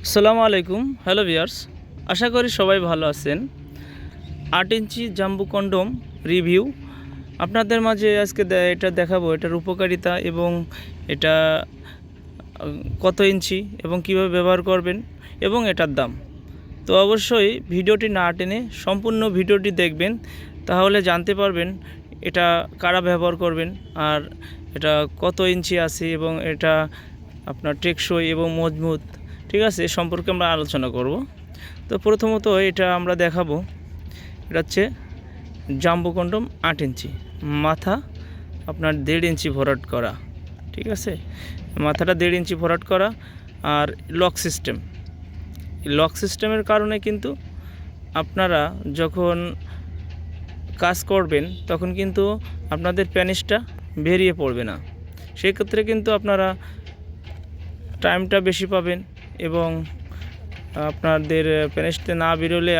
আসসালামু আলাইকুম। Hello viewers, আশা করি সবাই ভালো আছেন। 8 ইঞ্চি জাম্বু কন্ডম রিভিউ আপনাদের মাঝে আজকে এটা দেখাবো, এটার উপকারিতা এবং এটা কত ইঞ্চি এবং কিভাবে ব্যবহার করবেন এবং এটার দাম। তো অবশ্যই ভিডিওটি না টেনে সম্পূর্ণ ভিডিওটি দেখবেন, তাহলে জানতে পারবেন এটা কারা ব্যবহার করবেন আর এটা কত ইঞ্চি আছে এবং এটা আপনার টেকসই এবং মজবুত, ঠিক আছে, এ সম্পর্কে আমরা আলোচনা করব। তো প্রথমত এটা আমরা দেখাবো, এটা হচ্ছে জাম্বো কন্ডম 8 ইঞ্চি, মাথা আপনার 1.5 ইঞ্চি ভরাট করা, ঠিক আছে, মাথাটা 1.5 ইঞ্চি ভরাট করা আর লক সিস্টেম। লক সিস্টেমের কারণে কিন্তু আপনারা যখন কাজ করবেন তখন কিন্তু আপনাদের প্যানিসটা বেরিয়ে পড়বে না, সেক্ষেত্রে কিন্তু আপনারা টাইমটা বেশি পাবেন এবং আপনাদের প্যানিসতে না বেরোলে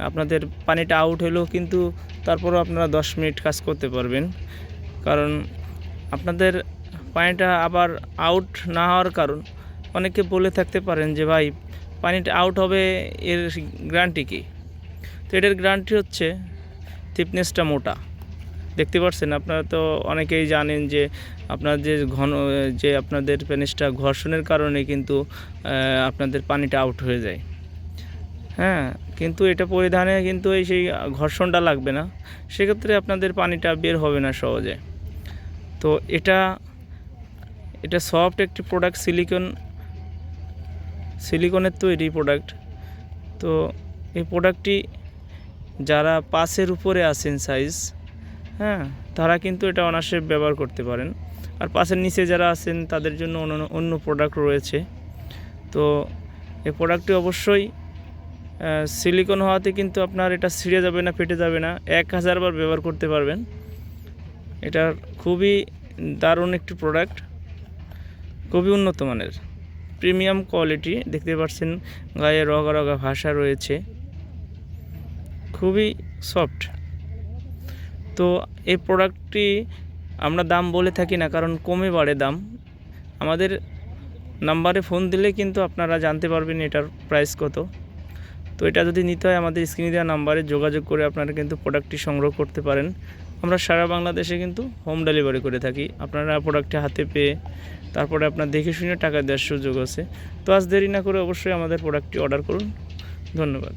আপনাদের পানিটা আউট হলেও কিন্তু তারপরও আপনারা 10 মিনিট কাজ করতে পারবেন। কারণ আপনাদের পানিটা আবার আউট না হওয়ার কারণ অনেকে বলে থাকতে পারেন যে ভাই পানিটা আউট হবে, এর গ্যারান্টি কী? তো এটার গ্যারান্টি হচ্ছে থিকনেসটা মোটা। দেখতে পাচ্ছেন, আপনারা তো অনেকেই জানেন যে আপনার যে আপনাদের প্যানিসটা ঘর্ষণের কারণে কিন্তু আপনাদের পানিটা আউট হয়ে যায়। হ্যাঁ, কিন্তু এটা পরিধানে কিন্তু সেই ঘর্ষণটা লাগবে না, সেক্ষেত্রে আপনাদের পানিটা বের হবে না সহজে। তো এটা সফট একটি প্রোডাক্ট, সিলিকনের তৈরি প্রোডাক্ট। তো এই প্রোডাক্টটি যারা 5-এর উপরে আছেন সাইজ, হ্যাঁ, তারা কিন্তু এটা অনায়াসে ব্যবহার করতে পারেন। আর 5-এর নিচে যারা আছেন তাদের জন্য অন্য প্রোডাক্ট রয়েছে। তো এই প্রোডাক্টটি অবশ্যই সিলিকন হওয়াতে কিন্তু আপনার এটা ছিঁড়ে যাবে না, ফেটে যাবে না, 1000 বার ব্যবহার করতে পারবেন। এটা খুবই দারুণ একটি প্রোডাক্ট, খুবই উন্নত মানের, প্রিমিয়াম কোয়ালিটি। দেখতে পাচ্ছেন গায়ে রগা রগা ভাষা রয়েছে, খুবই সফট। তো এই প্রোডাক্টটি আমরা দাম বলে থাকি না, কারণ কমে বাড়ে দাম। আমাদের নাম্বারে ফোন দিলে কিন্তু আপনারা জানতে পারবেন এটার প্রাইস কত। তো এটা যদি নিতে হয় আমাদের স্ক্রিনে দেওয়া নাম্বারে যোগাযোগ করে আপনারা কিন্তু প্রোডাক্টটি সংগ্রহ করতে পারেন। আমরা সারা বাংলাদেশে কিন্তু হোম ডেলিভারি করে থাকি। আপনারা প্রোডাক্টটি হাতে পেয়ে তারপরে আপনার দেখে শুনে টাকা দেওয়ার সুযোগ আছে। তো আজ দেরি না করে অবশ্যই আমাদের প্রোডাক্টটি অর্ডার করুন। ধন্যবাদ।